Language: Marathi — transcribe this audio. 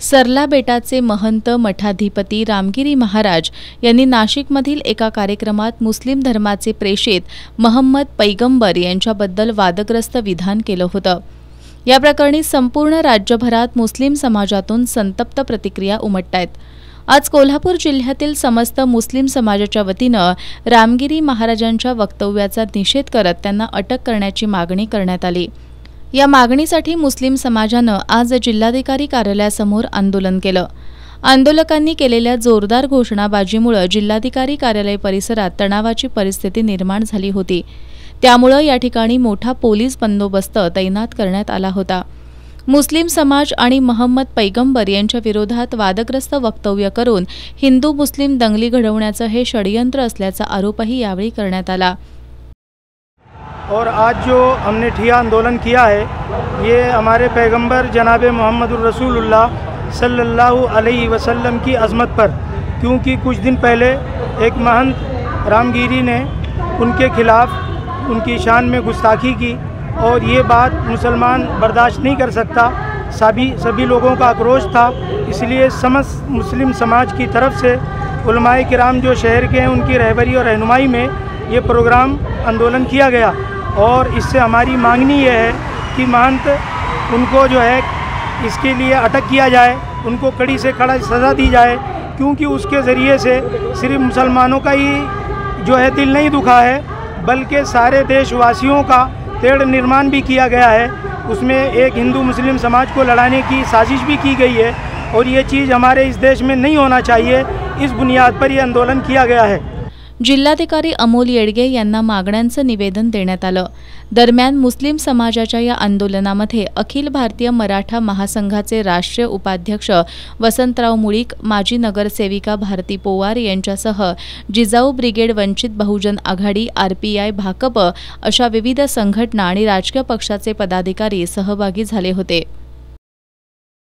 सरला बेटाचे महंत मठाधिपती रामगिरी महाराज यांनी नाशिकमधील एका कार्यक्रमात मुस्लिम धर्माचे प्रेषित महम्मद पैगंबर यांच्याबद्दल वादग्रस्त विधान केलं होतं। या प्रकरणी संपूर्ण राज्यभरात मुस्लिम समाजातून संतप्त प्रतिक्रिया उमटतायत। आज कोल्हापूर जिल्ह्यातील समस्त मुस्लिम समाजाच्या वतीनं रामगिरी महाराजांच्या वक्तव्याचा निषेध करत त्यांना अटक करण्याची मागणी करण्यात आली। या मागणीसाठी मुस्लिम समाजानं आज जिल्हाधिकारी कार्यालयासमोर आंदोलन केलं। आंदोलकांनी केलेल्या जोरदार घोषणाबाजीमुळे जिल्हाधिकारी कार्यालय परिसरात तणावाची परिस्थिती निर्माण झाली होती। त्यामुळे या ठिकाणी मोठा पोलीस बंदोबस्त तैनात करण्यात आला होता। मुस्लिम समाज आणि महम्मद पैगंबर यांच्या विरोधात वादग्रस्त वक्तव्य करून हिंदू मुस्लिम दंगली घडवण्याचं हे षडयंत्र असल्याचा आरोपही यावेळी करण्यात आला। और आज जो हमने ठिया आंदोलन किया है ये हमारे पैगंबर जनाब मोहम्मदुर रसूलुल्लाह सल्लल्लाहु अलैहि वसल्लम की अज़मत पर, क्योंकि कुछ दिन पहले एक महंत रामगिरी ने उनके खिलाफ़ उनकी शान में गुस्ताखी की और ये बात मुसलमान बर्दाश्त नहीं कर सकता। सभी लोगों का आक्रोश था, इसलिए समस्त मुस्लिम समाज की तरफ से उलमाए किराम जो शहर के हैं उनकी रहबरी और रहनुमाई में ये प्रोग्राम आंदोलन किया गया। और इससे हमारी मांगनी ये है कि महंत उनको जो है इसके लिए अटक किया जाए, उनको कड़ी से कड़ा सज़ा दी जाए, क्योंकि उसके ज़रिए से सिर्फ मुसलमानों का ही जो है दिल नहीं दुखा है, बल्कि सारे देशवासियों का तेढ़ निर्माण भी किया गया है। उसमें एक हिंदू मुस्लिम समाज को लड़ाने की साजिश भी की गई है और ये चीज़ हमारे इस देश में नहीं होना चाहिए। इस बुनियाद पर ये आंदोलन किया गया है। जिल्हाधिकारी अमोल येडगे यांना मागण्यांचं निवेदन देण्यात आलं। दरम्यान मुस्लिम समाजाच्या या आंदोलनामध्ये अखिल भारतीय मराठा महासंघाचे राष्ट्रीय उपाध्यक्ष वसंतराव मुळीक, माजी नगरसेविका भारती पोवार यांच्यासह जिजाऊ ब्रिगेड, वंचित बहुजन आघाडी, RPI, भाकप अशा विविध संघटना आणि राजकीय पक्षाचे पदाधिकारी सहभागी झाले होते।